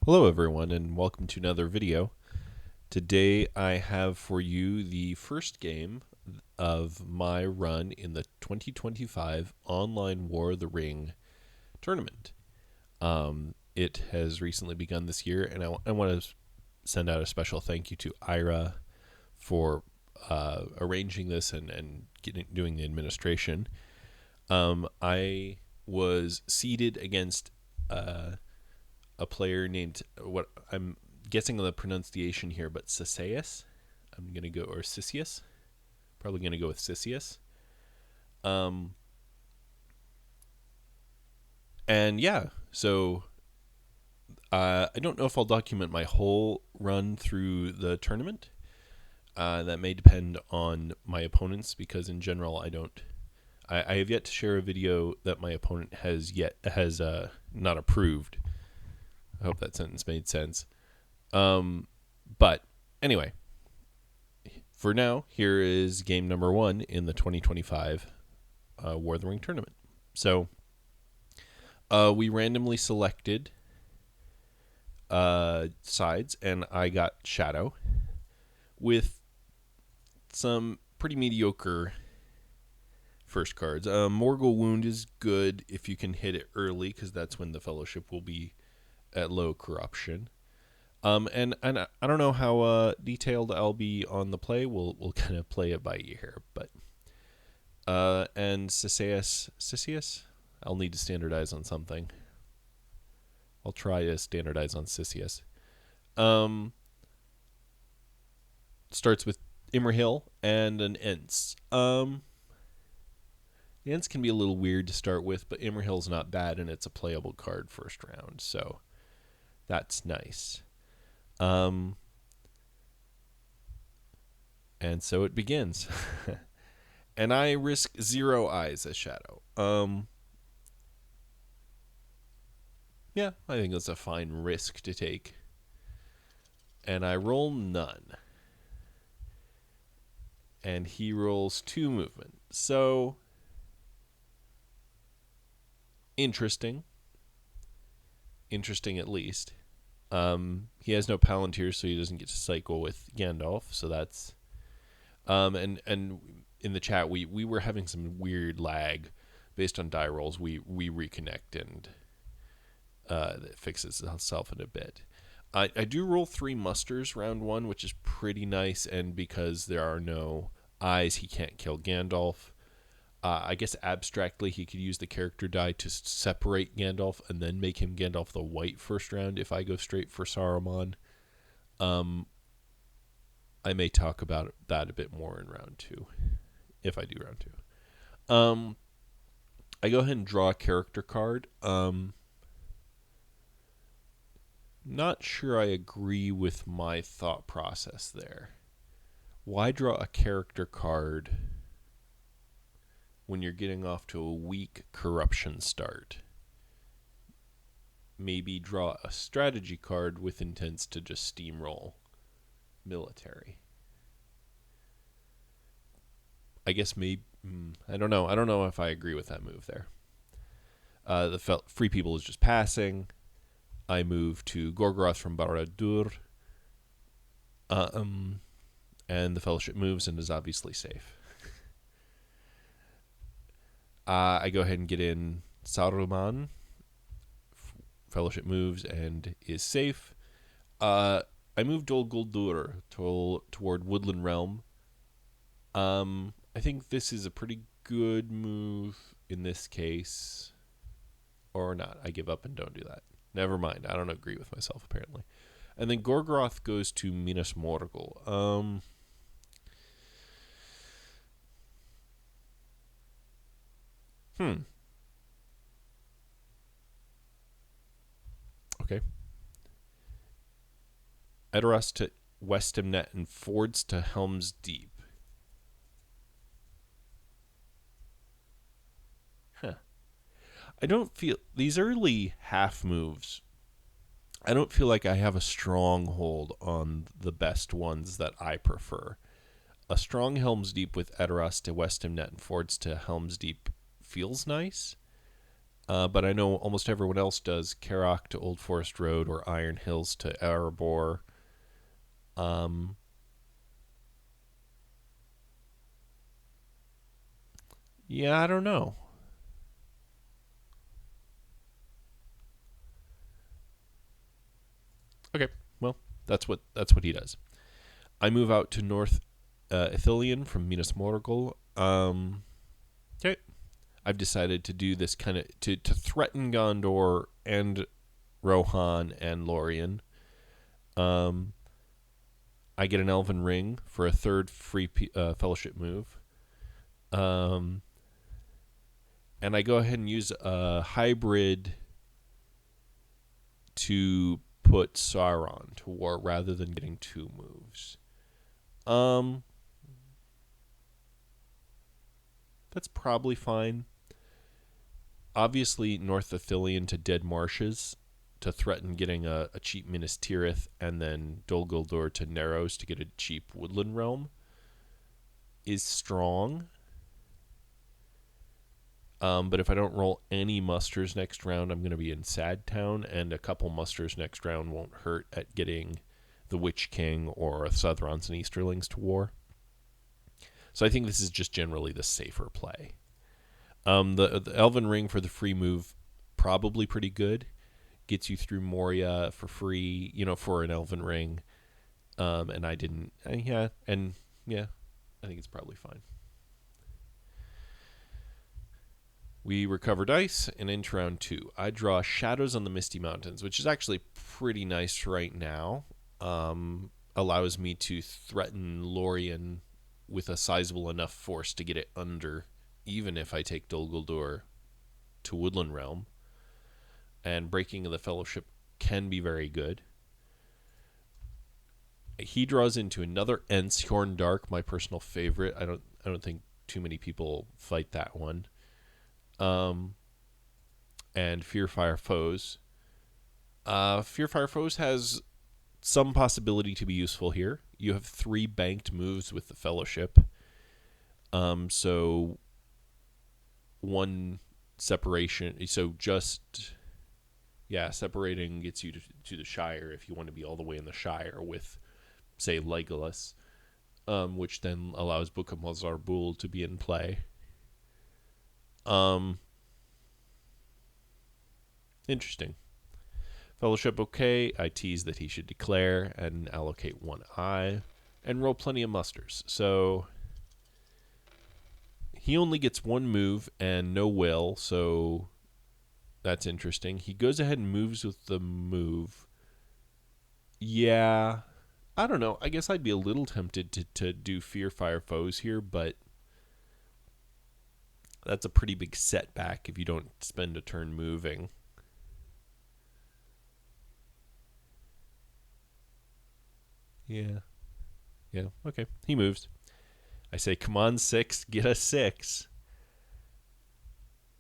Hello everyone and welcome to another video. Today I have for you the first game of my run in the 2025 online War of the Ring tournament. It has recently begun this year, and I want to send out a special thank you to Ira for arranging this and doing the administration. I was seeded against a player named, what I'm guessing on the pronunciation here, but Cisseas. I'm gonna go, or Cisseas. Probably gonna go with Cisseas. And yeah, so I don't know if I'll document my whole run through the tournament. That may depend on my opponents, because in general I don't. I have yet to share a video that my opponent has not approved. I hope that sentence made sense. But anyway, for now, here is game number 1 in the 2025 War of the Ring tournament. So we randomly selected sides, and I got Shadow with some pretty mediocre first cards. Morgul Wound is good if you can hit it early, because that's when the Fellowship will be at low corruption. And I don't know how detailed I'll be on the play. We'll kind of play it by ear, but and Cisseas, I'll need to standardize on something. I'll try to standardize on Cisseas. Starts with Imrahil and an Ents. The Ents can be a little weird to start with, but Imrahil's not bad, and it's a playable card first round, so that's nice. And so it begins. And I risk 0 eyes as Shadow. Yeah, I think that's a fine risk to take. And I roll none. And he rolls 2 movement. So, interesting. Interesting at least. He has no Palantir, so he doesn't get to cycle with Gandalf. So that's, and in the chat we were having some weird lag based on die rolls. We reconnect, and it fixes itself in a bit. I do roll 3 musters round 1, which is pretty nice, and because there are no eyes, he can't kill Gandalf. I guess abstractly he could use the character die to separate Gandalf and then make him Gandalf the White first round if I go straight for Saruman. I may talk about that a bit more in round 2, if I do round 2. I go ahead and draw a character card. Not sure I agree with my thought process there. Why draw a character card when you're getting off to a weak corruption start? Maybe draw a strategy card with intents to just steamroll military. I guess maybe, I don't know. I don't know if I agree with that move there. The Free People is just passing. I move to Gorgoroth from Barad-dûr. And the Fellowship moves and is obviously safe. I go ahead and get in Saruman. Fellowship moves and is safe. I move Dol Guldur toward Woodland Realm. I think this is a pretty good move in this case. Or not. I give up and don't do that. Never mind. I don't agree with myself, apparently. And then Gorgoroth goes to Minas Morgul. Okay. Edoras to Westimnet and Fords to Helm's Deep. I don't feel these early half moves. I don't feel like I have a strong hold on the best ones that I prefer. A strong Helm's Deep with Edoras to Westimnet and Fords to Helm's Deep feels nice. but I know almost everyone else does Carrock to Old Forest Road or Iron Hills to Erebor. Um, yeah, I don't know. Okay, well, that's what he does. I move out to North Ithilien from Minas Morgul. Okay, I've decided to do this kind of to threaten Gondor and Rohan and Lorien. Um, I get an Elven Ring for a third free Fellowship move. Um, and I go ahead and use a hybrid to put Sauron to war rather than getting two moves. Um, that's probably fine. Obviously, North Ithilien to Dead Marshes to threaten getting a cheap Minas Tirith, and then Dol Guldur to Narrows to get a cheap Woodland Realm is strong. But if I don't roll any musters next round, I'm going to be in Sad Town, and a couple musters next round won't hurt at getting the Witch King or Southrons and Easterlings to war. So I think this is just generally the safer play. The Elven Ring for the free move, probably pretty good. Gets you through Moria for free, for an Elven Ring. And I didn't, yeah, and yeah, I think it's probably fine. We recover dice and enter round 2. I draw Shadows on the Misty Mountains, which is actually pretty nice right now. Allows me to threaten Lorien with a sizable enough force to get it under, even if I take Dol Guldur to Woodland Realm. And Breaking of the Fellowship can be very good. He draws into another Ents, Horn Dark, my personal favorite. I don't think too many people fight that one. And Fearfire Foes. Fearfire Foes has some possibility to be useful here. You have 3 banked moves with the Fellowship. So one separation. So separating gets you to the Shire if you want to be all the way in the Shire with, say, Legolas, which then allows Book of Mazarbul to be in play. Interesting. Fellowship okay. I tease that he should declare and allocate 1 eye and roll plenty of musters. So he only gets 1 move and no will, so that's interesting. He goes ahead and moves with the move. Yeah, I don't know. I guess I'd be a little tempted to do Fearfire Foes here, but that's a pretty big setback if you don't spend a turn moving. Yeah. Yeah, okay. He moves. I say, come on, 6, get a 6.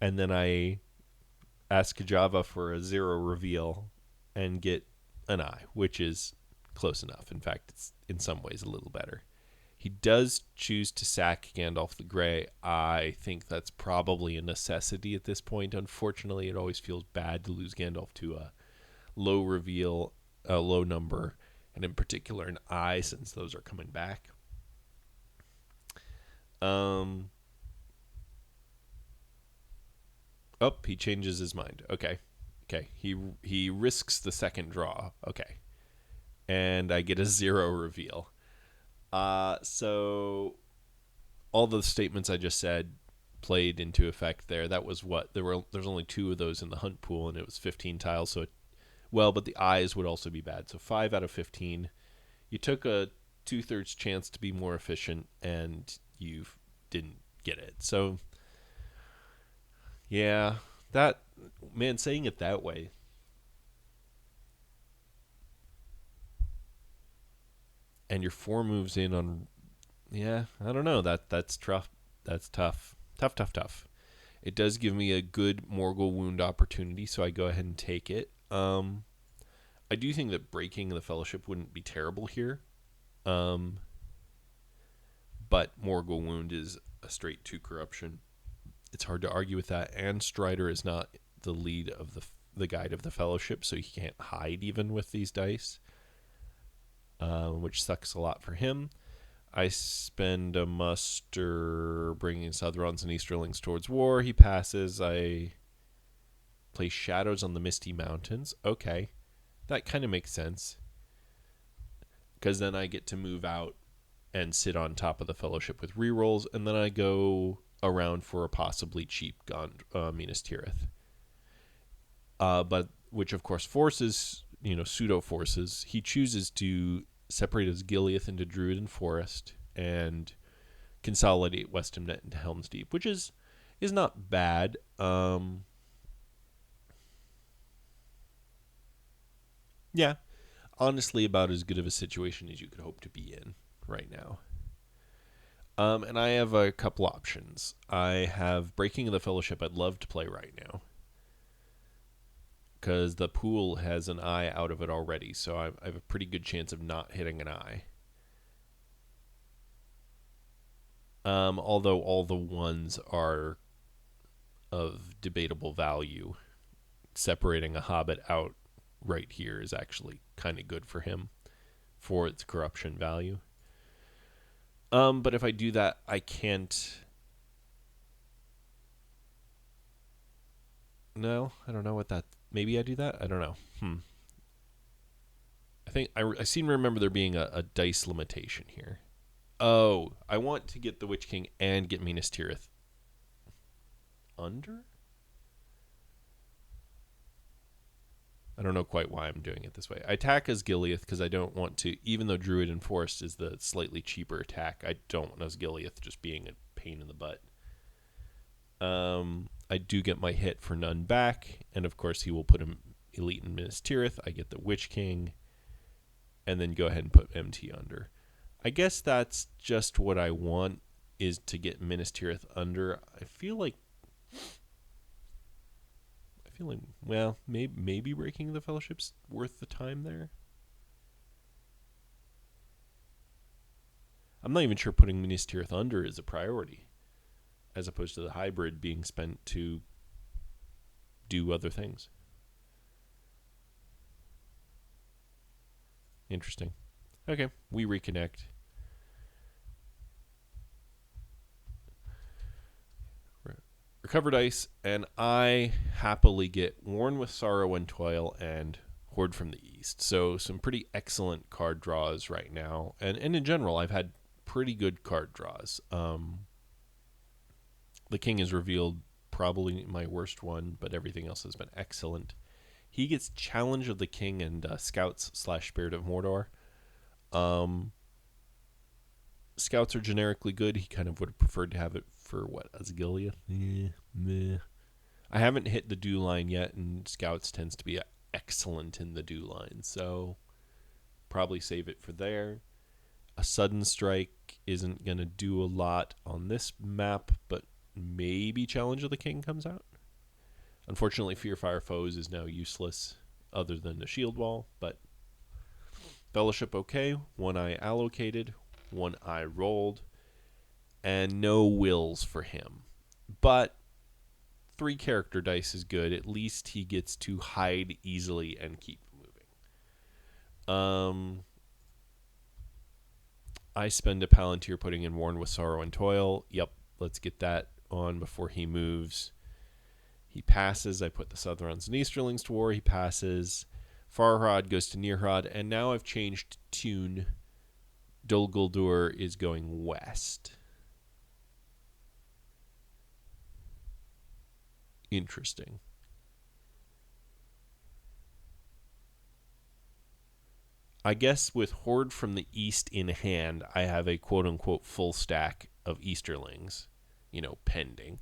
And then I ask Java for a 0 reveal and get an eye, which is close enough. In fact, it's in some ways a little better. He does choose to sack Gandalf the Grey. I think that's probably a necessity at this point. Unfortunately, it always feels bad to lose Gandalf to a low reveal, a low number, and in particular an eye, since those are coming back. He changes his mind. Okay. He risks the second draw. Okay. And I get a 0 reveal. So all the statements I just said played into effect there. That was what there's only 2 of those in the hunt pool, and it was 15 tiles. So but the eyes would also be bad. So 5 out of 15. You took a 2/3 chance to be more efficient, and you didn't get it. So yeah, saying it that way. And you're 4 moves in on, I don't know. That's tough. That's tough. Tough. It does give me a good Morgul wound opportunity, so I go ahead and take it. I do think that Breaking the Fellowship wouldn't be terrible here. But Morgul wound is a straight 2 corruption. It's hard to argue with that, and Strider is not the lead of the guide of the Fellowship, so he can't hide even with these dice, which sucks a lot for him. I spend a muster bringing Southrons and Easterlings towards war. He passes. I place Shadows on the Misty Mountains. Okay, that kind of makes sense, because then I get to move out and sit on top of the Fellowship with rerolls, and then I go around for a possibly cheap Minas Tirith. But which of course forces, pseudo forces. He chooses to separate his Gileath into Druid and Forest and consolidate Westamnet into Helm's Deep, which is not bad. Yeah, honestly, about as good of a situation as you could hope to be in right now. And I have a couple options. I have Breaking of the Fellowship I'd love to play right now, because the pool has an eye out of it already, so I have a pretty good chance of not hitting an eye. Although all the ones are of debatable value, separating a hobbit out right here is actually kind of good for him for its corruption value. But if I do that, I can't... No, I don't know what that... Maybe I do that? I don't know. I think I seem to remember there being a dice limitation here. Oh, I want to get the Witch King and get Minas Tirith under? I don't know quite why I'm doing it this way. I attack as Gileath because I don't want to, even though Druid and Forest is the slightly cheaper attack, I don't want as Gileath just being a pain in the butt. I do get my hit for none back, and of course he will put him elite in Minas Tirith. I get the Witch King, and then go ahead and put MT under. I guess that's just what I want, is to get Minas Tirith under. I feel like, well, maybe Breaking the Fellowship's worth the time there. I'm not even sure putting Minas Tirith under is a priority, as opposed to the hybrid being spent to do other things. Interesting. Okay, we reconnect. Recover dice, and I happily get Worn with Sorrow and Toil and Horde from the East. So some pretty excellent card draws right now. And in general, I've had pretty good card draws. The King is revealed, probably my worst one, but everything else has been excellent. He gets Challenge of the King and Scouts / Spirit of Mordor. Scouts are generically good. He kind of would have preferred to have it for Asgiliath. Meh. I haven't hit the Dew line yet, and Scouts tends to be excellent in the Dew line, so probably save it for there. A Sudden Strike isn't going to do a lot on this map, but maybe Challenge of the King comes out. Unfortunately, Fear Fire Foes is now useless other than the shield wall, but Fellowship okay. One eye allocated, one eye rolled, and no wills for him. But 3 character dice is good. At least he gets to hide easily and keep moving. I spend a Palantir putting in Worn with Sorrow and Toil. Yep, let's get that on before he moves. He passes. I put the Southrons and Easterlings to war. He passes. Farhad goes to Nirhad, and now I've changed tune. Dol Guldur is going west. Interesting. I guess with Horde from the East in hand, I have a quote-unquote full stack of Easterlings, pending.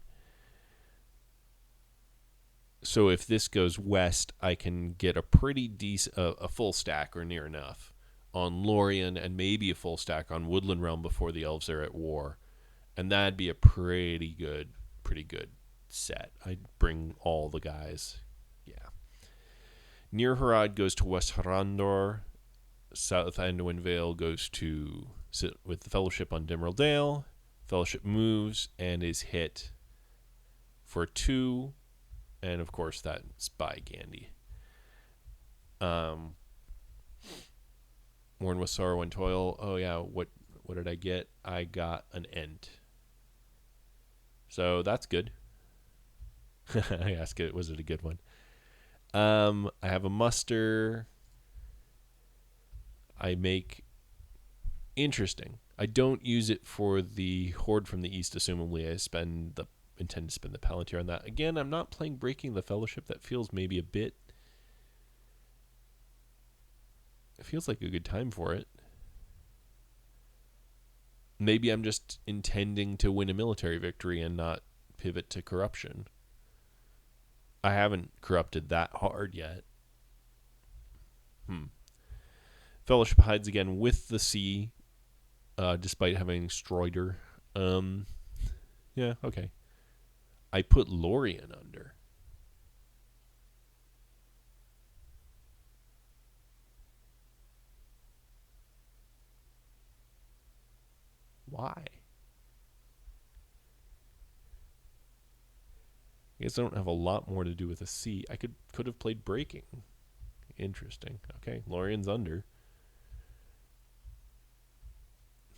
So if this goes west, I can get a pretty decent, a full stack or near enough on Lorien, and maybe a full stack on Woodland Realm before the Elves are at war. And that'd be a pretty good set. I'd bring all the guys. Yeah. Nirharad goes to West Harandor. South Anduin Vale goes to sit with the Fellowship on Dimril Dale. Fellowship moves and is hit for 2, And of course, that's by Gandhi. Worn with sorrow and toil. Oh yeah, what did I get? I got an Ent. So that's good. I ask it, was it a good one? I have a muster. I make interesting. I don't use it for the Horde from the East, assumably. Intend to spend the Palantir on that. Again, I'm not playing Breaking the Fellowship. That feels maybe a bit. It feels like a good time for it. Maybe I'm just intending to win a military victory and not pivot to corruption. I haven't corrupted that hard yet. Fellowship hides again with the sea, despite having Stroider. Yeah, okay. I put Lorien under. Why? I guess I don't have a lot more to do with the sea. I could have played Breaking. Interesting. Okay, Lorien's under.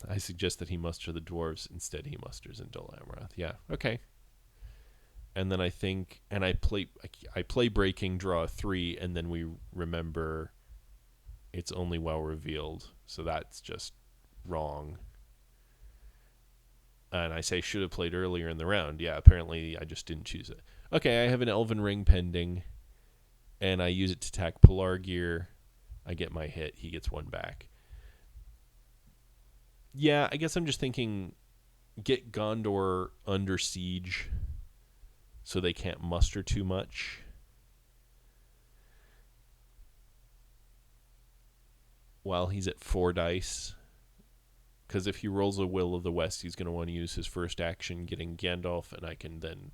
I suggest that he muster the dwarves. Instead, he musters in Dol Amroth. Yeah, okay. And then I play Breaking, draw a 3, and then we remember it's only well revealed. So that's just wrong. And I say should have played earlier in the round. Yeah, apparently I just didn't choose it. Okay, I have an Elven Ring pending, and I use it to attack Pelargir. I get my hit. He gets one back. Yeah, I guess I'm just thinking get Gondor under siege so they can't muster too much. While he's at 4 dice. Because if he rolls a Will of the West, he's going to want to use his first action getting Gandalf, and I can then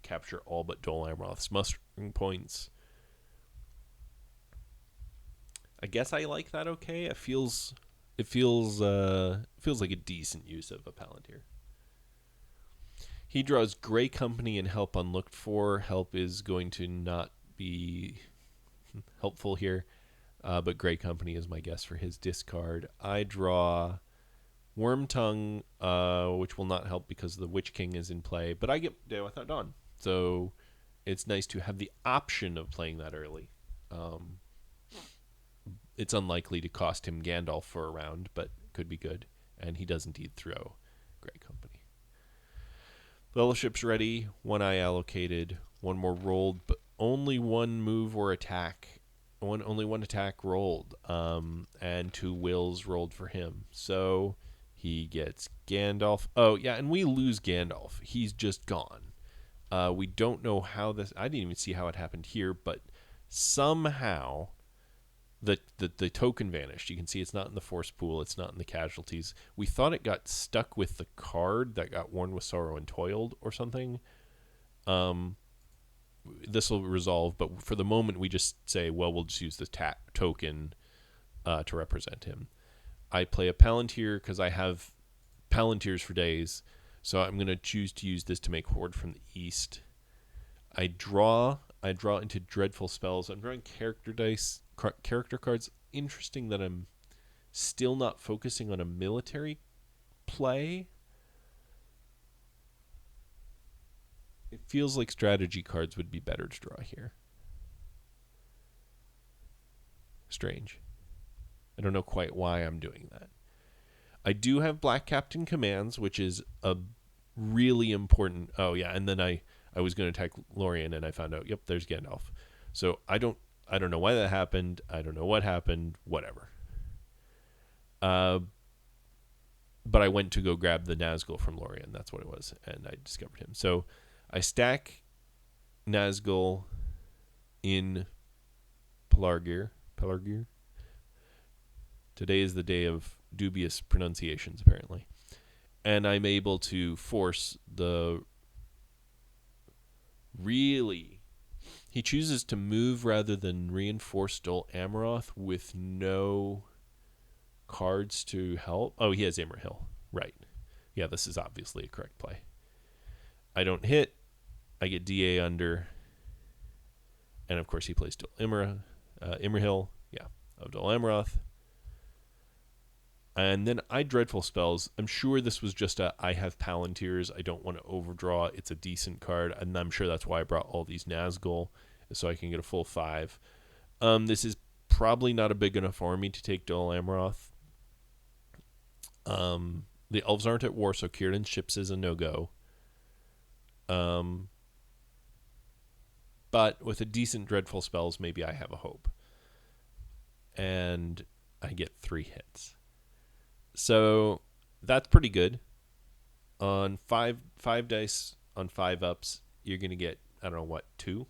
capture all but Dol Amroth's mustering points. I guess I like that okay. It feels like a decent use of a Palantir. He draws Grey Company and Help Unlooked For. Help is going to not be helpful here, but Grey Company is my guess for his discard. I draw Wormtongue, which will not help because the Witch King is in play, but I get Day Without Dawn. So it's nice to have the option of playing that early. It's unlikely to cost him Gandalf for a round, but could be good. And he does indeed throw Grey Company. Fellowship's ready. 1 eye allocated. 1 more rolled, but only 1 move or attack. Only 1 attack rolled. And 2 wills rolled for him. So he gets Gandalf. Oh, yeah, and we lose Gandalf. He's just gone. We don't know how this... I didn't even see how it happened here, but somehow... The token vanished. You can see it's not in the force pool. It's not in the casualties. We thought it got stuck with the card that got worn with sorrow and toiled or something. This will resolve, but for the moment we just say, well, we'll just use the token to represent him. I play a Palantir because I have Palantirs for days, so I'm going to choose to use this to make Horde from the East. I draw into Dreadful Spells. I'm drawing character cards. Interesting that I'm still not focusing on a military play. It feels like strategy cards would be better to draw here. Strange. I don't know quite why I'm doing that. I do have Black Captain commands, which is a really important... Oh, yeah, and then I was going to attack Lorien, and I found out, yep, there's Gandalf. So I don't know why that happened. I don't know what happened. Whatever. But I went to go grab the Nazgul from Lorien. That's what it was, and I discovered him. So I stack Nazgul in Pelargir. Today is the day of dubious pronunciations, apparently. And I'm able to force the... Really... He chooses to move rather than reinforce Dol Amroth with no cards to help. Oh, he has Imrahil. Right. Yeah, this is obviously a correct play. I don't hit. I get DA under. And of course he plays Imrahil, of Dol Amroth. And then I Dreadful Spells. I'm sure this was just I have Palantirs. I don't want to overdraw. It's a decent card. And I'm sure that's why I brought all these Nazgul, so I can get a full 5. This is probably not a big enough army to take Dol Amroth. The elves aren't at war, so Círdan's Ships is a no-go. But with a decent Dreadful Spells, maybe I have a hope. And I get 3 hits. So that's pretty good. On five dice on 5 ups, you're going to get, 2?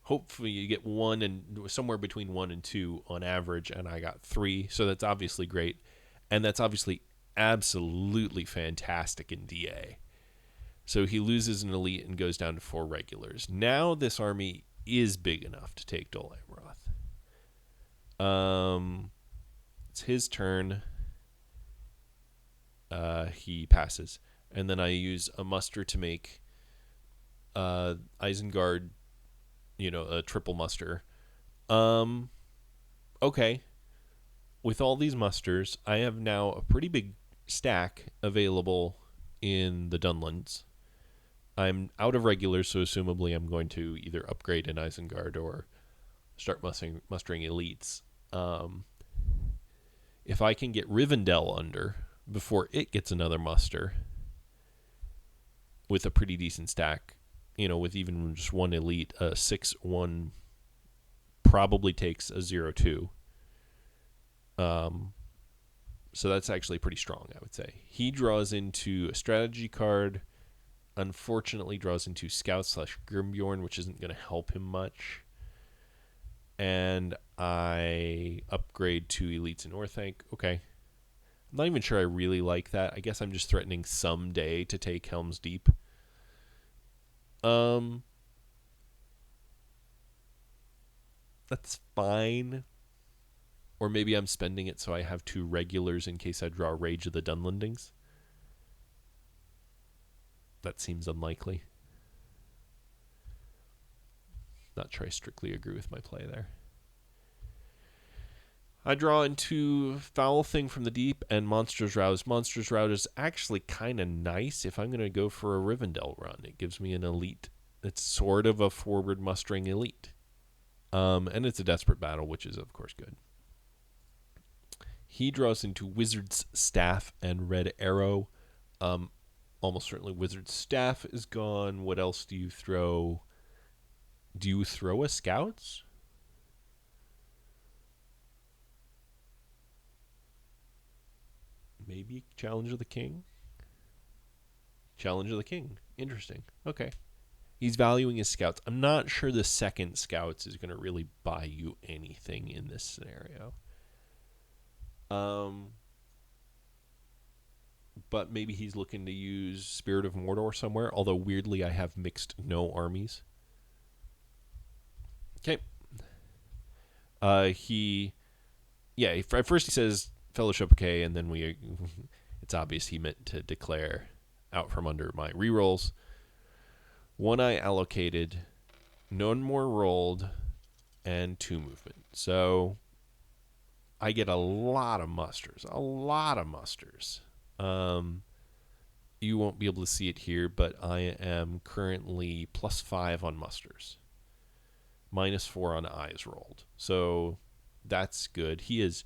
Hopefully you get 1 and somewhere between 1 and 2 on average, and I got 3. So that's obviously great. And that's obviously absolutely fantastic in DA. So he loses an elite and goes down to 4 regulars. Now this army is big enough to take Dol Amroth. It's his turn. He passes. And then I use a muster to make Isengard, a triple muster. Okay. With all these musters, I have now a pretty big stack available in the Dunlands. I'm out of regulars, so assumably I'm going to either upgrade an Isengard or start mustering elites. If I can get Rivendell under before it gets another muster with a pretty decent stack, with even just 1 elite, a 6-1 probably takes a 0-2. So that's actually pretty strong, I would say. He draws into a strategy card. Unfortunately, draws into Scout/Grimbjorn, which isn't going to help him much. And I upgrade 2 elites in Orthanc. Okay. I'm not even sure I really like that. I guess I'm just threatening someday to take Helm's Deep. That's fine. Or maybe I'm spending it so I have 2 regulars in case I draw Rage of the Dunlandings. That seems unlikely. Not sure I strictly agree with my play there. I draw into Foul Thing from the Deep and Monsters Rouse. Monsters Rouse is actually kind of nice if I'm going to go for a Rivendell run. It gives me an elite. It's sort of a forward mustering elite. And it's a desperate battle, which is, of course, good. He draws into Wizard's Staff and Red Arrow. Almost certainly Wizard's Staff is gone. What else do you throw? Do you throw a Scouts? Maybe Challenge of the King? Challenge of the King. Interesting. Okay. He's valuing his Scouts. I'm not sure the second Scouts is going to really buy you anything in this scenario. But maybe he's looking to use Spirit of Mordor somewhere, although weirdly I have mixed no armies. Okay. At first he says Fellowship okay, and then it's obvious he meant to declare out from under my rerolls. 1 I allocated, none more rolled, and 2 movement. So I get a lot of musters. You won't be able to see it here, but I am currently +5 on musters. -4 on eyes rolled. So that's good. He is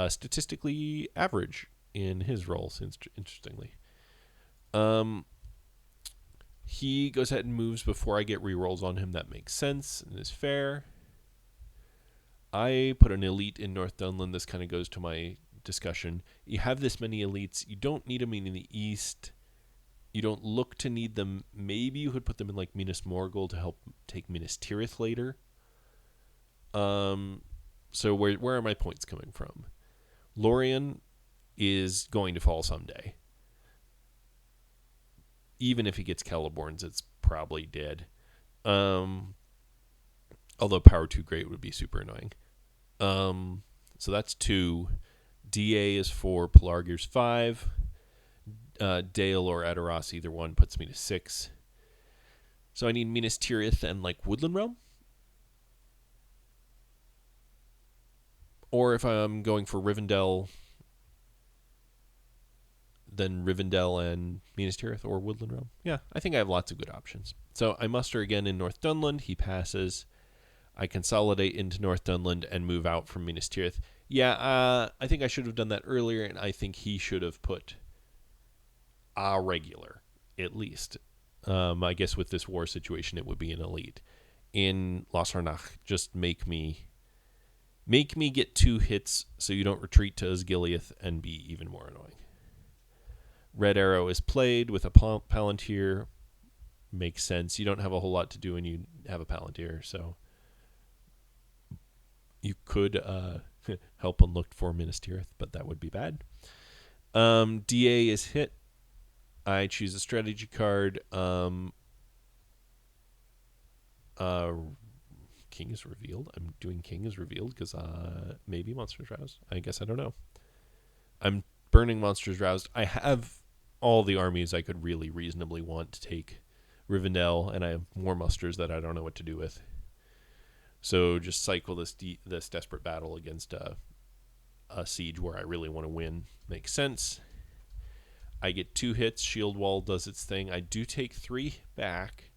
statistically average in his rolls, interestingly. He goes ahead and moves before I get rerolls on him. That makes sense and is fair. I put an elite in North Dunland. This kind of goes to my discussion. You have this many elites. You don't need them in the east. You don't look to need them. Maybe you could put them in like Minas Morgul to help take Minas Tirith later. So where are my points coming from? Lorien is going to fall someday. Even if he gets Celeborn's, it's probably dead. Although Power 2 Great would be super annoying. So that's 2. DA is 4. Pelargir's 5. Dale or Adoras, either one, puts me to 6. So I need Minas Tirith and like Woodland Realm. Or if I'm going for Rivendell, then Rivendell and Minas Tirith or Woodland Realm. Yeah, I think I have lots of good options. So I muster again in North Dunland. He passes. I consolidate into North Dunland and move out from Minas Tirith. Yeah, I think I should have done that earlier, and I think he should have put a regular, at least. I guess with this war situation, it would be an elite. In Las Harnach, just make me get 2 hits so you don't retreat to Osgiliath and be even more annoying. Red Arrow is played with a Palantir. Makes sense. You don't have a whole lot to do when you have a Palantir, so you could help unlooked for Minas Tirith, but that would be bad. DA is hit. I choose a strategy card. King is revealed. I'm doing King is revealed because maybe Monsters Roused. I guess I don't know. I'm burning Monsters Roused. I have all the armies I could really reasonably want to take Rivendell, and I have more musters that I don't know what to do with. So just cycle this desperate battle against a siege where I really want to win. Makes sense. I get 2 hits. Shield Wall does its thing. I do take 3 back.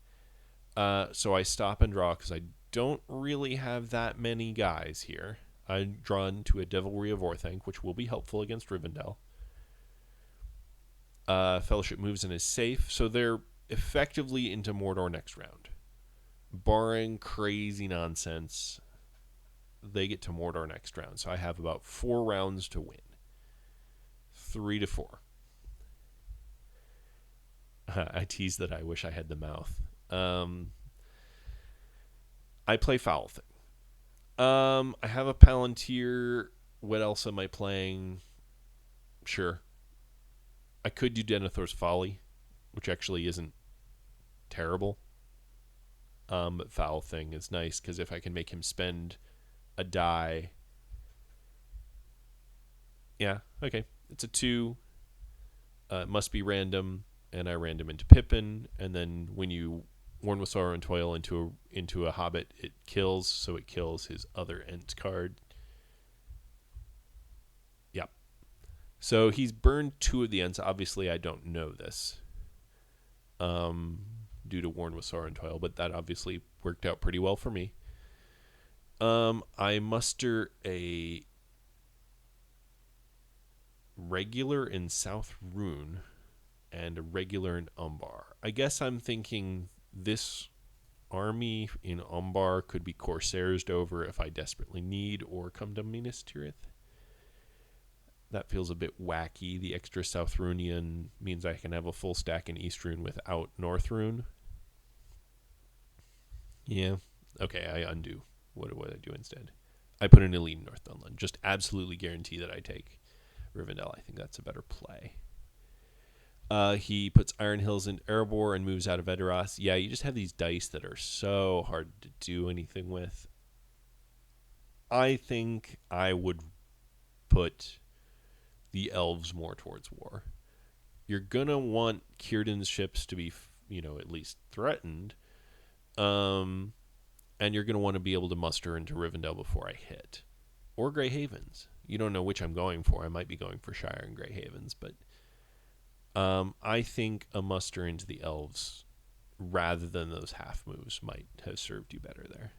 So I stop and draw because I don't really have that many guys here. I draw into a Devilry of Orthanc, which will be helpful against Rivendell. Fellowship moves and is safe, so they're effectively into Mordor next round. Barring crazy nonsense, they get to Mordor next round. So I have about 4 rounds to win. 3 to 4. I tease that I wish I had the mouth. I play Foul Thing. I have a Palantir. What else am I playing? Sure. I could do Denethor's Folly, which actually isn't terrible. But Foul Thing is nice because if I can make him spend a die. Yeah, okay. It's a 2. It must be random, and I random into Pippin, and then when you Worn with Sorrow and Toil into a Hobbit, it kills, so it kills his other Ent card. Yep. So he's burned 2 of the Ents. Obviously, I don't know this due to Worn with Sorrow and Toil, but that obviously worked out pretty well for me. I muster a regular in South Rune and a regular in Umbar. I guess I'm thinking this army in Umbar could be Corsairs'd over if I desperately need or come to Minas Tirith. That feels a bit wacky. The extra South Runian means I can have a full stack in East Rune without North Rune. Yeah. Okay, I undo. What do I do instead? I put an elite in North Dunland. Just absolutely guarantee that I take Rivendell. I think that's a better play. He puts Iron Hills in Erebor and moves out of Edoras. Yeah, you just have these dice that are so hard to do anything with. I think I would put the elves more towards war. You're going to want Círdan's ships to be, at least threatened. And you're going to want to be able to muster into Rivendell before I hit. Or Grey Havens. You don't know which I'm going for. I might be going for Shire and Grey Havens, but I think a muster into the elves rather than those half moves might have served you better there.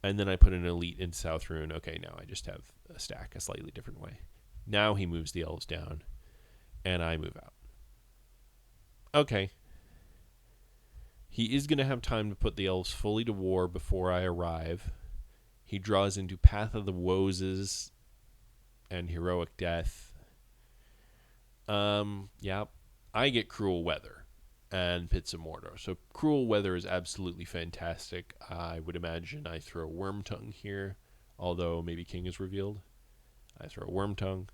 And then I put an elite in South Rune. Okay, now I just have a stack a slightly different way. Now he moves the elves down, and I move out. Okay. He is going to have time to put the elves fully to war before I arrive. He draws into Path of the Woses and Heroic Death. Yeah, I get Cruel Weather and Pits of Mordor. So Cruel Weather is absolutely fantastic. I would imagine I throw Wormtongue here, although maybe King is revealed. I throw Wormtongue.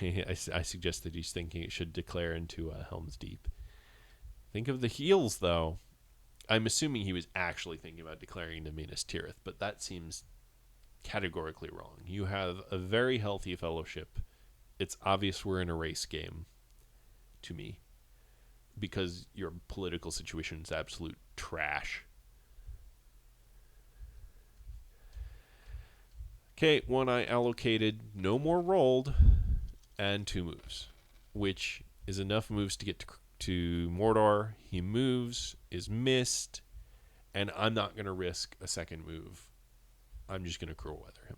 I suggest that he's thinking it should declare into Helm's Deep. Think of the heals, though. I'm assuming he was actually thinking about declaring to Minas Tirith, but that seems categorically wrong. You have a very healthy fellowship. It's obvious we're in a race game, to me. because your political situation is absolute trash. Okay, one I allocated, no more rolled, and 2 moves, which is enough moves to get to Mordor. He moves, is missed, and I'm not going to risk a second move. I'm just going to Cruel Weather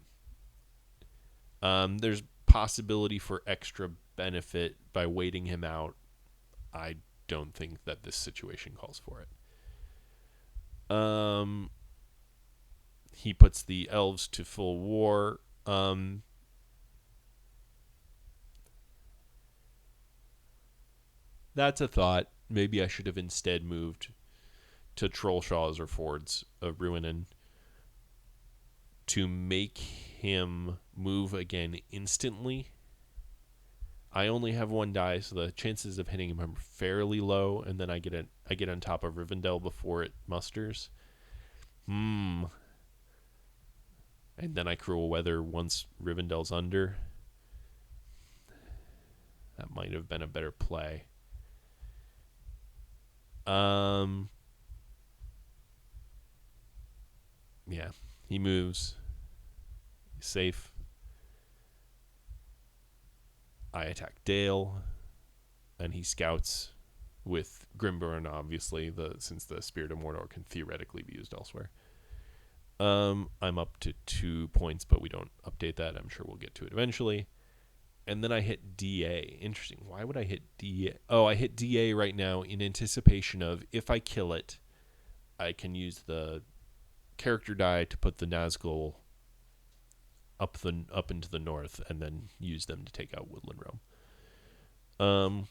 him. There's possibility for extra benefit by waiting him out. I don't think that this situation calls for it. He puts the elves to full war. That's a thought. Maybe I should have instead moved to Trollshaws or Fords of Ruinen to make him move again instantly. I only have 1 die, so the chances of hitting him are fairly low, and then I get on top of Rivendell before it musters. And then I Cruel Weather once Rivendell's under. That might have been a better play. Yeah, he moves. He's safe. I attack Dale, and he scouts with Grimburn, obviously, since the Spirit of Mordor can theoretically be used elsewhere. I'm up to 2 points, but we don't update that. I'm sure we'll get to it eventually. And then I hit DA. Interesting. Why would I hit DA? Oh, I hit DA right now in anticipation of, if I kill it, I can use the character die to put the Nazgul up into the north, and then use them to take out Woodland Realm.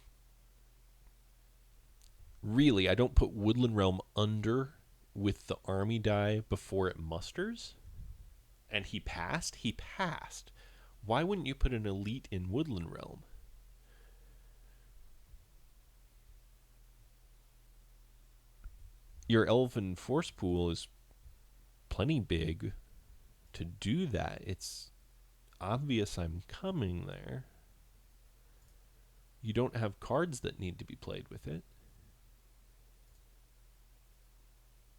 Really, I don't put Woodland Realm under with the army die before it musters. And he passed? He passed. Why wouldn't you put an elite in Woodland Realm? Your elven force pool is plenty big to do that. It's obvious I'm coming there. You don't have cards that need to be played with it.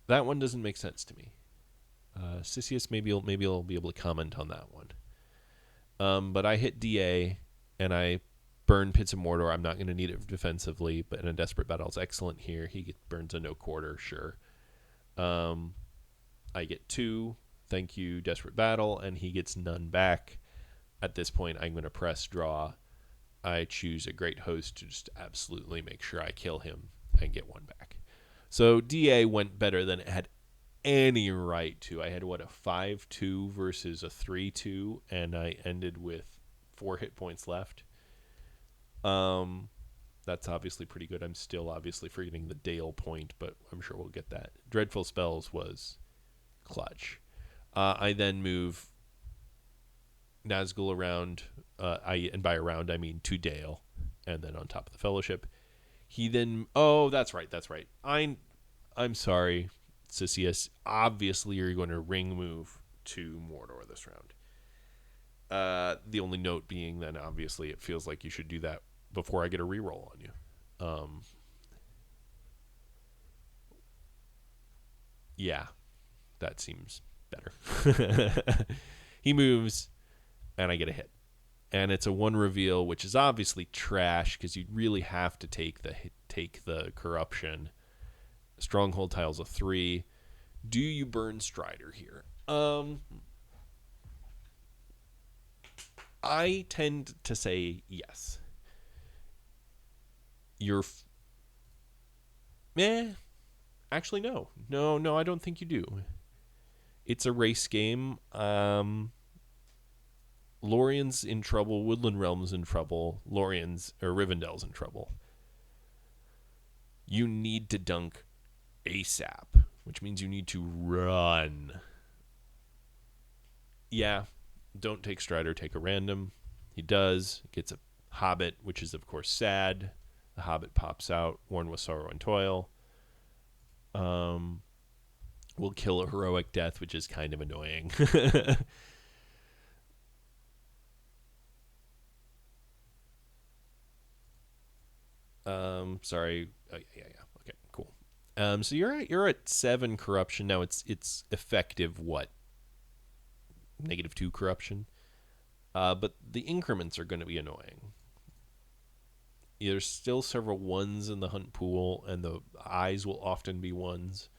That one doesn't make sense to me. Cisseas, maybe I'll be able to comment on that one. But I hit DA, and I burn Pits of Mordor. I'm not going to need it defensively, but in a desperate battle, it's excellent here. He burns a no quarter, sure. I get 2. Thank you, desperate battle, and he gets none back. At this point, I'm going to press draw. I choose a Great Host to just absolutely make sure I kill him and get 1 back. So DA went better than it had any right to. I had, a 5-2 versus a 3-2, and I ended with 4 hit points left. That's obviously pretty good. I'm still obviously forgetting the Dale point, but I'm sure we'll get that. Dreadful Spells was clutch. I then move Nazgul around, and by around I mean to Dale, and then on top of the Fellowship. He then, that's right. I'm sorry, Cisseas. Obviously, you're going to ring move to Mordor this round. The only note being then, obviously, it feels like you should do that before I get a reroll on you. Yeah, that seems better. He moves, and I get a hit. And it's a 1 reveal, which is obviously trash because you really have to take the corruption. Stronghold tile's a 3. Do you burn Strider here? I tend to say yes. Actually, no. No, I don't think you do. It's a race game. Lorien's in trouble. Woodland Realm's in trouble. Rivendell's in trouble. You need to dunk ASAP, which means you need to run. Yeah, don't take Strider, take a random. He does. Gets a Hobbit, which is, of course, sad. The Hobbit pops out, worn with sorrow and toil. Will kill a heroic death, which is kind of annoying. sorry. Oh, yeah. Okay, cool. So you're at 7 corruption now. It's effective what? -2 corruption. But the increments are going to be annoying. There's still several ones in the hunt pool, and the eyes will often be ones.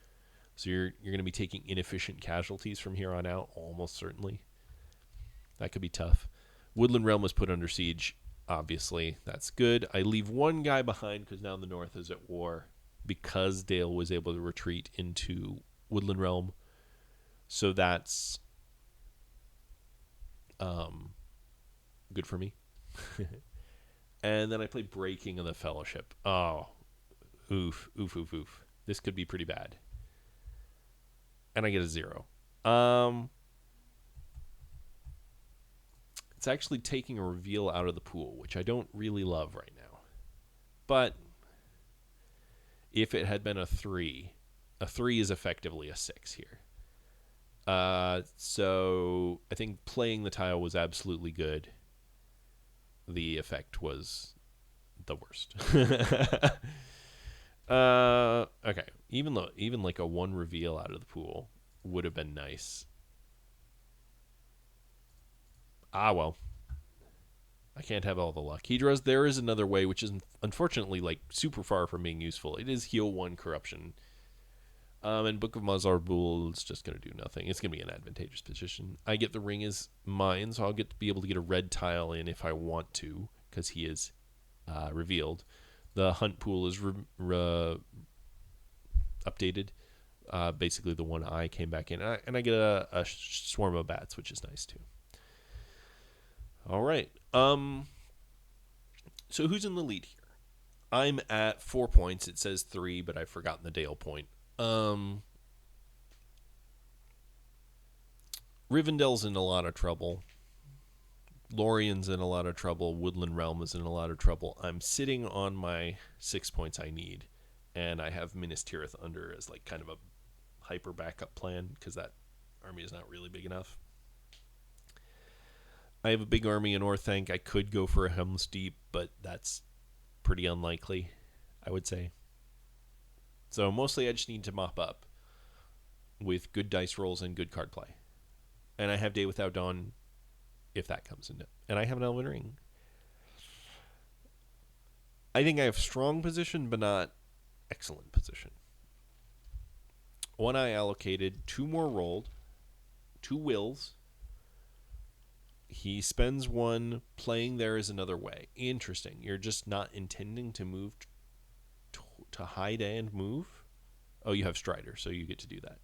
So you're going to be taking inefficient casualties from here on out, almost certainly. That could be tough. Woodland Realm was put under siege. Obviously, that's good. I leave one guy behind because now the North is at war because Dale was able to retreat into Woodland Realm. So that's good for me. And then I play Breaking of the Fellowship. Oh, oof. This could be pretty bad. And I get a 0. It's actually taking a reveal out of the pool, which I don't really love right now. But if it had been a 3 is effectively a 6 here. So I think playing the tile was absolutely good. The effect was the worst. Okay. Even like a 1 reveal out of the pool would have been nice. Well. I can't have all the luck. Hedras, there is another way, which is unfortunately like super far from being useful. It is heal 1 corruption. And Book of Mazarbul is just going to do nothing. It's going to be an advantageous position. I get the ring as mine, so I'll get to be able to get a red tile in if I want to, because he is revealed. The hunt pool is updated. Basically, the one eye came back in. And I get a swarm of bats, which is nice, too. All right. So who's in the lead here? I'm at 4 points. It says 3, but I've forgotten the Dale point. Rivendell's in a lot of trouble. Lorien's in a lot of trouble. Woodland Realm is in a lot of trouble. I'm sitting on my 6 points I need, and I have Minas Tirith under as like kind of a hyper backup plan because that army is not really big enough. I have a big army in Orthanc. I could go for a Helm's Deep, but that's pretty unlikely, I would say. So mostly I just need to mop up with good dice rolls and good card play. And I have Day Without Dawn if that comes into it. And I have an Elven Ring. I think I have strong position, but not excellent position. 1 eye allocated, 2 more rolled, 2 wills. He spends 1, playing there is another way. Interesting. You're just not intending to move to hide and move? Oh, you have Strider, so you get to do that.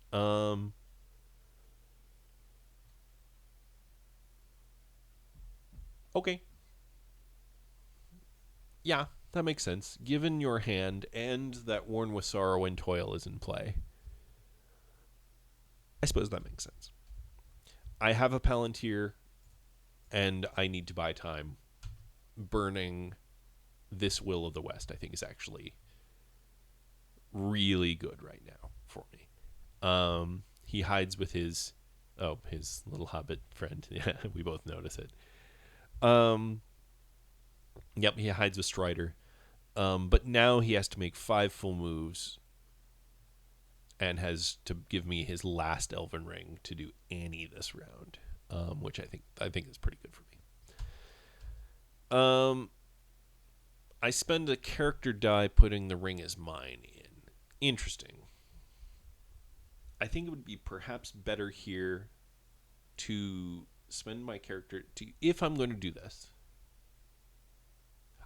Okay. Yeah, that makes sense. Given your hand and that Worn with Sorrow and Toil is in play, I suppose that makes sense. I have a Palantir, and I need to buy time. Burning this Will of the West, I think, is actually really good right now for me. He hides with his little hobbit friend. Yeah, we both notice it. Yep, he hides with Strider. But now he has to make 5 full moves and has to give me his last Elven Ring to do Annie this round, which I think is pretty good for me. I spend a character die putting the ring as mine in. Interesting. I think it would be perhaps better here to spend my character to, if I'm going to do this.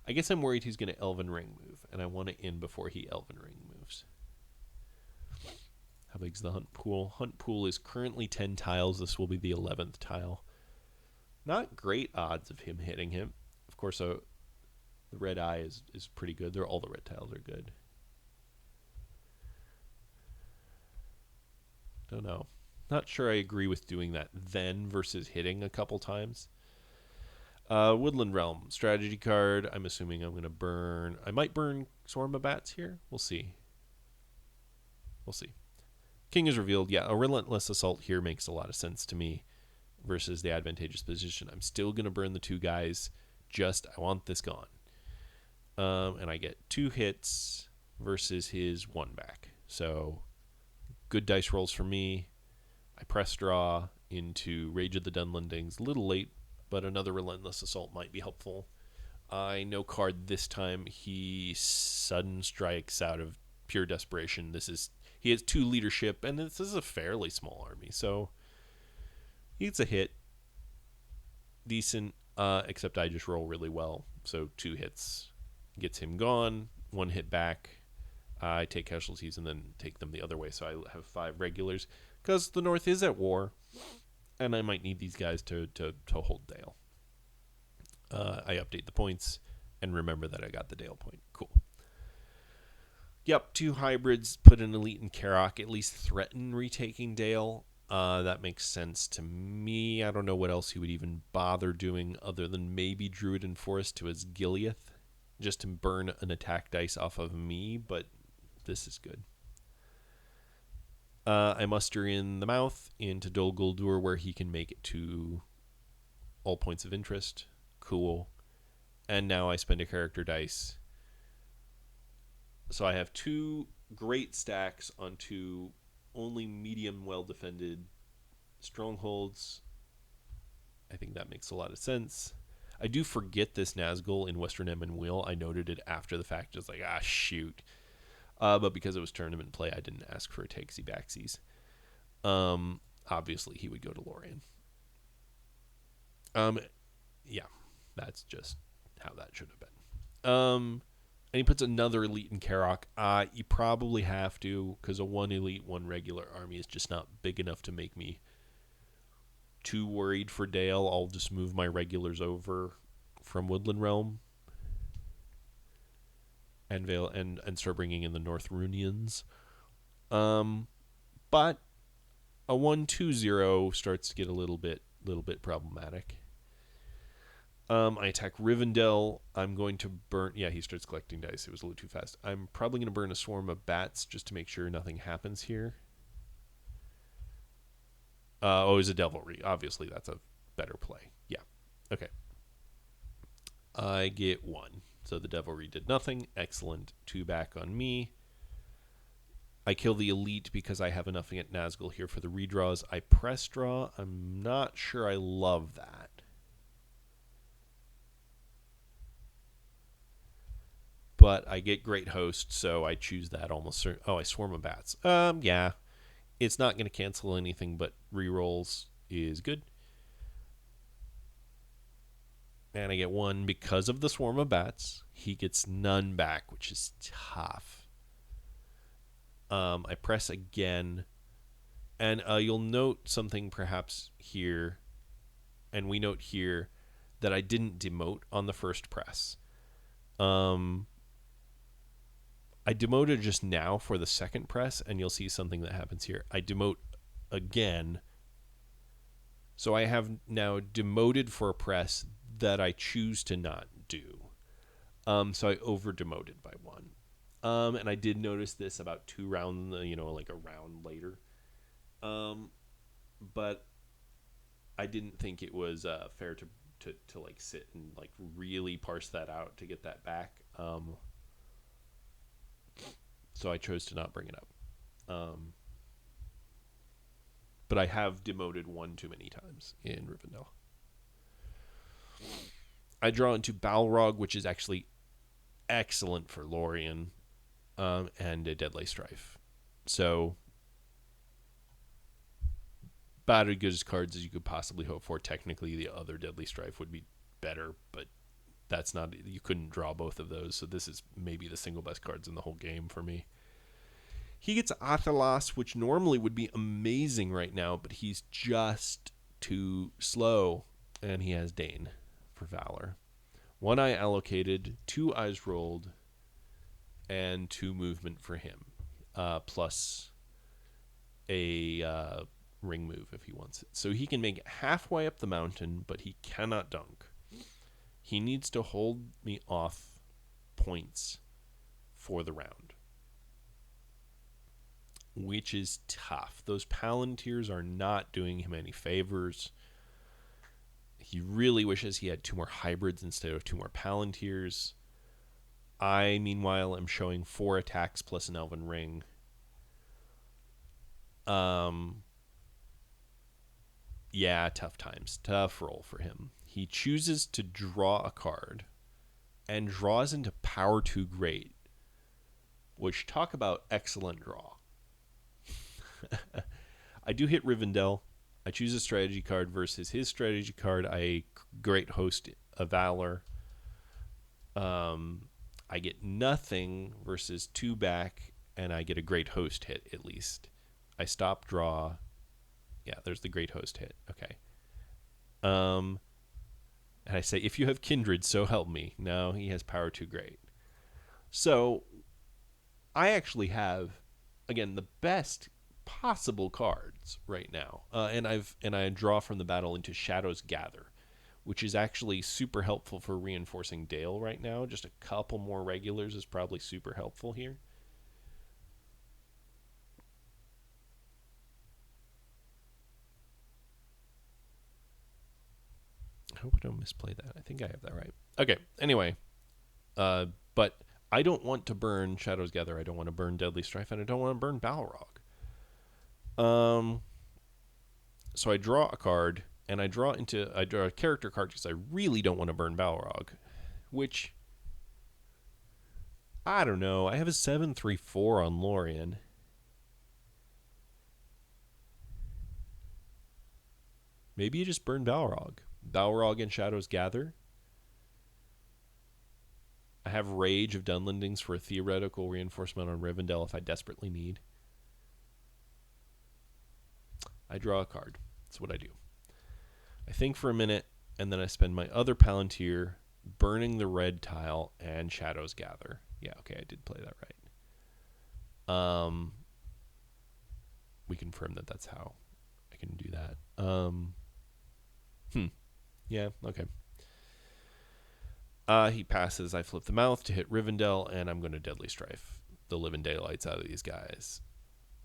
I guess I'm worried he's going to Elven Ring move, and I want it in before he Elven Ring moves. How big's the hunt pool? Hunt pool is currently 10 tiles. This will be the 11th tile. Not great odds of him hitting him. Of course, the red eye is pretty good. All the red tiles are good. Don't know. Not sure I agree with doing that then versus hitting a couple times. Woodland Realm. Strategy card. I'm assuming I'm going to burn. I might burn Swarm of Bats here. We'll see. King is revealed. Yeah, a Relentless Assault here makes a lot of sense to me versus the advantageous position. I'm still going to burn the 2 guys. I want this gone. And I get 2 hits versus his 1 back. So good dice rolls for me. I press draw into Rage of the Dunlendings. A little late, but another Relentless Assault might be helpful. I no card this time. He sudden strikes out of pure desperation. He has 2 leadership, and this is a fairly small army, so he gets a hit. Decent, except I just roll really well. So 2 hits gets him gone. 1 hit back. I take casualties and then take them the other way, so I have 5 regulars because the North is at war, and I might need these guys to hold Dale. I update the points and remember that I got the Dale point. Cool. Yep, 2 hybrids, put an elite in Karok, at least threaten retaking Dale. That makes sense to me. I don't know what else he would even bother doing other than maybe Druid and Forest to his Gileath, just to burn an attack dice off of me, but this is good. I muster in the Mouth into Dol Guldur, where he can make it to all points of interest. Cool. And now I spend a character dice. So I have 2 great stacks on 2 only medium well-defended strongholds. I think that makes a lot of sense. I do forget this Nazgul in Western Emon Wheel. I noted it after the fact, just like, shoot. But because it was tournament play, I didn't ask for a takesy backsies. Obviously, he would go to Lorien. Yeah, that's just how that should have been. And he puts another elite in Karok. You probably have to, because a 1 elite, 1 regular army is just not big enough to make me too worried for Dale. I'll just move my regulars over from Woodland Realm and Vale and start bringing in the North Runians. But a 1-2-0 starts to get a little bit problematic. I attack Rivendell. I'm going to burn... Yeah, he starts collecting dice. It was a little too fast. I'm probably going to burn a swarm of bats just to make sure nothing happens here. It's a Devilry. Obviously, that's a better play. Yeah. Okay. I get 1. So the Devilry did nothing. Excellent. 2 back on me. I kill the elite because I have enough at Nazgul here for the redraws. I press draw. I'm not sure I love that. But I get Great Host, so I choose that almost. I Swarm of Bats. Yeah. It's not going to cancel anything, but rerolls is good. And I get 1 because of the Swarm of Bats. He gets none back, which is tough. I press again. And you'll note something perhaps here, and we note here, that I didn't demote on the first press. I demoted just now for the second press, and you'll see something that happens here. I demote again. So I have now demoted for a press that I choose to not do. So I over-demoted by 1. And I did notice this about 2 rounds, like a round later. But I didn't think it was fair to like sit and like really parse that out to get that back. So I chose to not bring it up. But I have demoted 1 too many times in Rivendell. I draw into Balrog, which is actually excellent for Lorien, and a Deadly Strife. So about as good as cards as you could possibly hope for. Technically, the other Deadly Strife would be better, but that's not... You couldn't draw both of those, so this is maybe the single best cards in the whole game for me. He gets Athelas, which normally would be amazing right now, but he's just too slow, and he has Dane for Valor. 1 eye allocated, 2 eyes rolled, and 2 movement for him, plus a ring move if he wants it. So he can make it halfway up the mountain, but he cannot dunk. He needs to hold me off points for the round, which is tough. Those Palantirs are not doing him any favors. He really wishes he had 2 more hybrids instead of 2 more Palantirs. I, meanwhile, am showing 4 attacks plus an Elven Ring. Yeah, tough times. Tough roll for him. He chooses to draw a card and draws into Power 2 Great, which, talk about excellent draw. I do hit Rivendell. I choose a strategy card versus his strategy card. I Great Host of Valor. I get nothing versus 2 back, and I get a Great Host hit at least. I stop draw. Yeah, there's the Great Host hit. Okay. And I say, if you have Kindred, so help me. No, he has Power 2 Great. So I actually have, again, the best possible cards right now, and I draw from the battle into Shadow's Gather, which is actually super helpful for reinforcing Dale right now. Just a couple more regulars is probably super helpful here. I hope I don't misplay that. I think I have that right. Okay, anyway, but I don't want to burn Shadow's Gather. I don't want to burn Deadly Strife, and I don't want to burn Balrog. So I draw a card, and I draw a character card because I really don't want to burn Balrog, which, I don't know. I have a 7/3/4 on Lorien. Maybe you just burn Balrog. Balrog and Shadow's Gather. I have Rage of Dunlendings for a theoretical reinforcement on Rivendell if I desperately need. I draw a card. That's what I do. I think for a minute, and then I spend my other Palantir burning the red tile and Shadow's Gather. Yeah, okay, I did play that right. We confirm that that's how I can do that. Yeah, okay. He passes. I flip the mouth to hit Rivendell, and I'm going to Deadly Strife the living daylights out of these guys.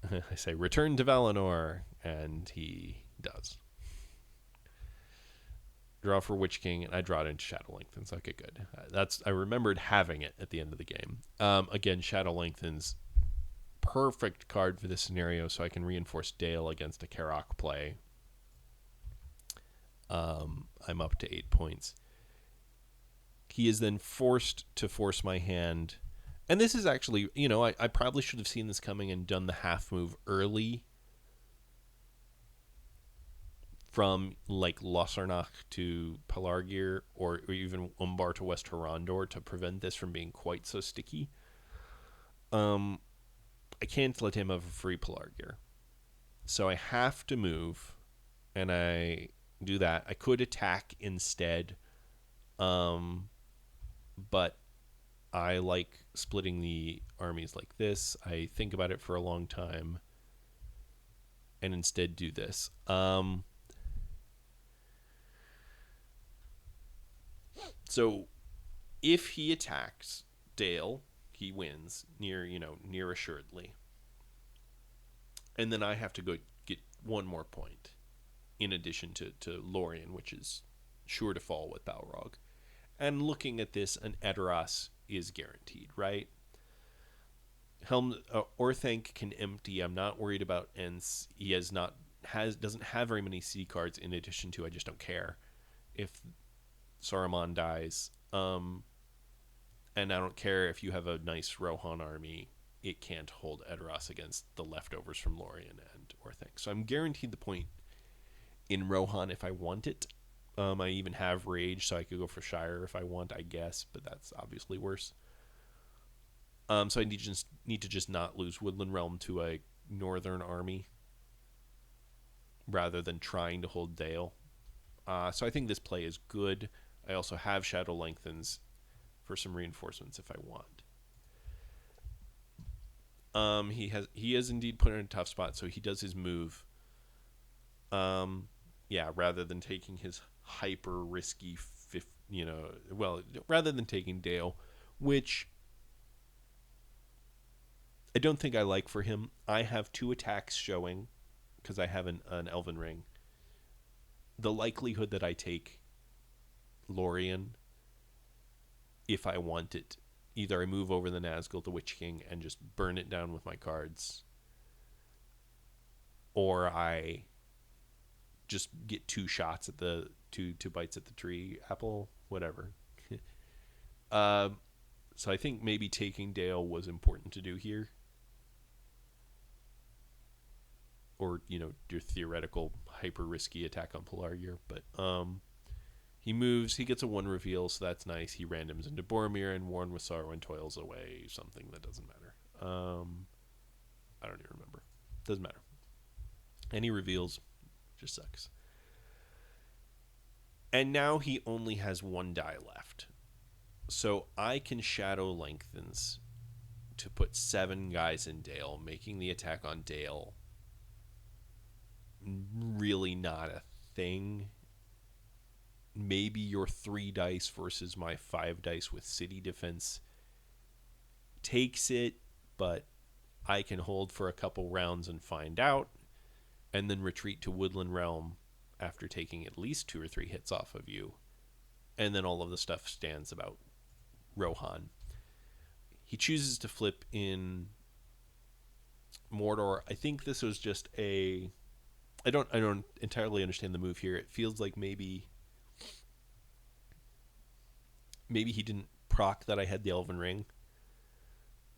I say, return to Valinor, and he does. Draw for Witch King, and I draw it into Shadow Lengthens. Okay, good. I remembered having it at the end of the game. Again, Shadow Lengthens, perfect card for this scenario, so I can reinforce Dale against a Karok play. I'm up to 8 points. He is then forced to force my hand. And this is actually, I probably should have seen this coming and done the half move early from like Lossarnach to Pelargir or even Umbar to West Horondor to prevent this from being quite so sticky. I can't let him have a free Pelargir. So I have to move, and I do that. I could attack instead, but I like splitting the armies like this. I think about it for a long time and instead do this. So if he attacks Dale, he wins near assuredly. And then I have to go get one more point in addition to Lorien, which is sure to fall with Balrog. And looking at this, an Edoras is guaranteed, right? Orthanc can empty. I'm not worried about Ents. He doesn't have very many C cards in addition to I just don't care if Saruman dies. And I don't care if you have a nice Rohan army. It can't hold Edoras against the leftovers from Lorien and Orthanc. So I'm guaranteed the point in Rohan if I want it. I even have Rage, so I could go for Shire if I want, I guess, but that's obviously worse. So I need to just not lose Woodland Realm to a northern army rather than trying to hold Dale. So I think this play is good. I also have Shadow Lengthens for some reinforcements if I want. He has indeed put in a tough spot, so he does his move. Rather than taking his hyper risky, rather than taking Dale, which I don't think I like for him. I have 2 attacks showing because I have an Elven Ring. The likelihood that I take Lorien, if I want it, either I move over the Nazgul, the Witch King, and just burn it down with my cards, or I just get 2 shots at the two bites at the tree apple, whatever. um, so I think maybe taking Dale was important to do here, or your theoretical hyper risky attack on Pelargir. But he moves, he gets a 1 reveal, so that's nice. He randoms into Boromir, and Worn with Sorrow and toils away something that doesn't matter. I don't even remember. Doesn't matter. And he reveals, just sucks. And now he only has 1 die left. So I can Shadow Lengthens to put 7 guys in Dale, making the attack on Dale really not a thing. Maybe your 3 dice versus my 5 dice with city defense takes it, but I can hold for a couple rounds and find out, and then retreat to Woodland Realm after taking at least 2 or 3 hits off of you. And then all of the stuff stands about Rohan. He chooses to flip in Mordor. I think this was just I don't entirely understand the move here. It feels like maybe he didn't proc that I had the Elven Ring.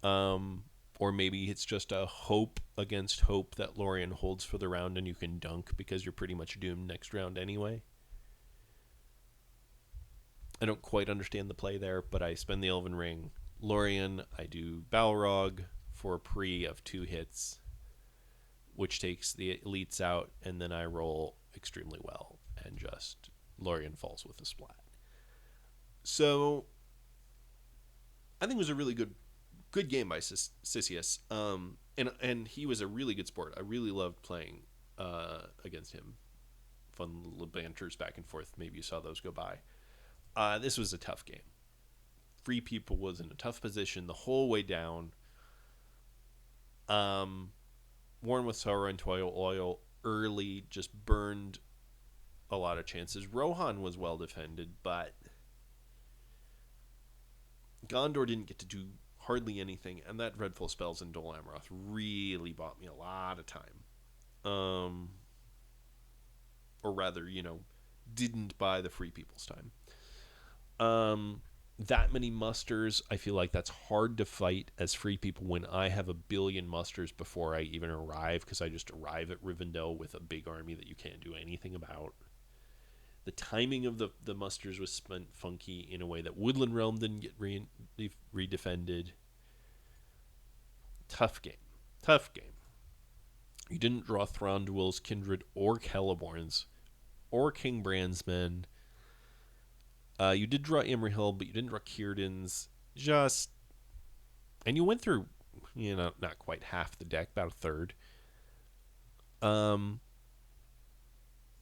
Or maybe it's just a hope against hope that Lorien holds for the round and you can dunk because you're pretty much doomed next round anyway. I don't quite understand the play there, but I spend the Elven Ring. Lorien, I do Balrog for a pre of 2 hits, which takes the elites out, and then I roll extremely well, and just Lorien falls with a splat. So I think it was a really good game by Cisseas. And he was a really good sport. I really loved playing against him. Fun little banters back and forth. Maybe you saw those go by. This was a tough game. Free People was in a tough position the whole way down. Worn with Sorrow and Toil Oil early just burned a lot of chances. Rohan was well defended, but Gondor didn't get to do hardly anything, and that Dreadful Spells in Dol Amroth really bought me a lot of time. Or rather, didn't buy the Free People's time. That many musters, I feel like that's hard to fight as Free People when I have a billion musters before I even arrive, because I just arrive at Rivendell with a big army that you can't do anything about. The timing of the musters was spent funky in a way that Woodland Realm didn't get redefended. Tough game. You didn't draw Thranduil's, Kindred, or Celeborn's, or King Bran's men. You did draw Imrahil, but you didn't draw Círdan's. And you went through, not quite half the deck, about a third.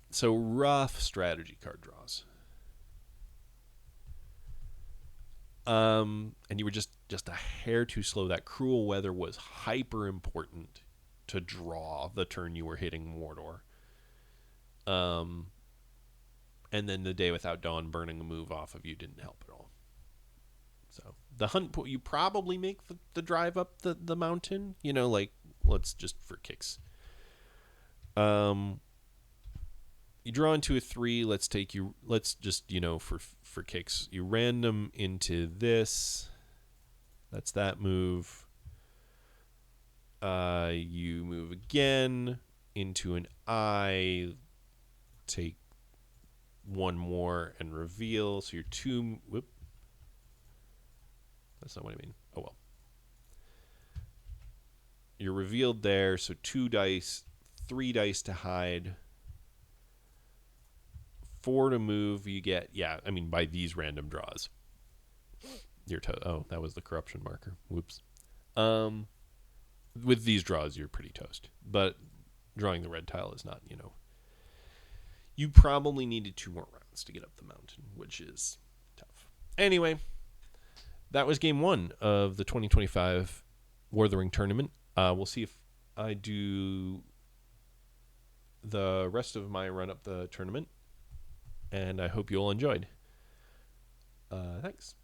So rough strategy card draws. And you were just a hair too slow. That Cruel Weather was hyper important to draw the turn you were hitting Mordor. And then the Day Without Dawn burning a move off of you didn't help at all. So the hunt, you probably make the drive up the mountain. Let's just for kicks. You draw into a 3. Let's just for kicks. You random into this. That's that move. You move again into an eye. Take 1 more and reveal. So you're 2. Whoop. That's not what I mean. Oh well. You're revealed there. So 2 dice, 3 dice to hide, 4 to move. You get, by these random draws. You're that was the corruption marker. Whoops. With these draws, you're pretty toast. But drawing the red tile is not, You probably needed 2 more rounds to get up the mountain, which is tough. Anyway, that was game 1 of the 2025 War of the Ring tournament. We'll see if I do the rest of my run up the tournament, and I hope you all enjoyed. Thanks.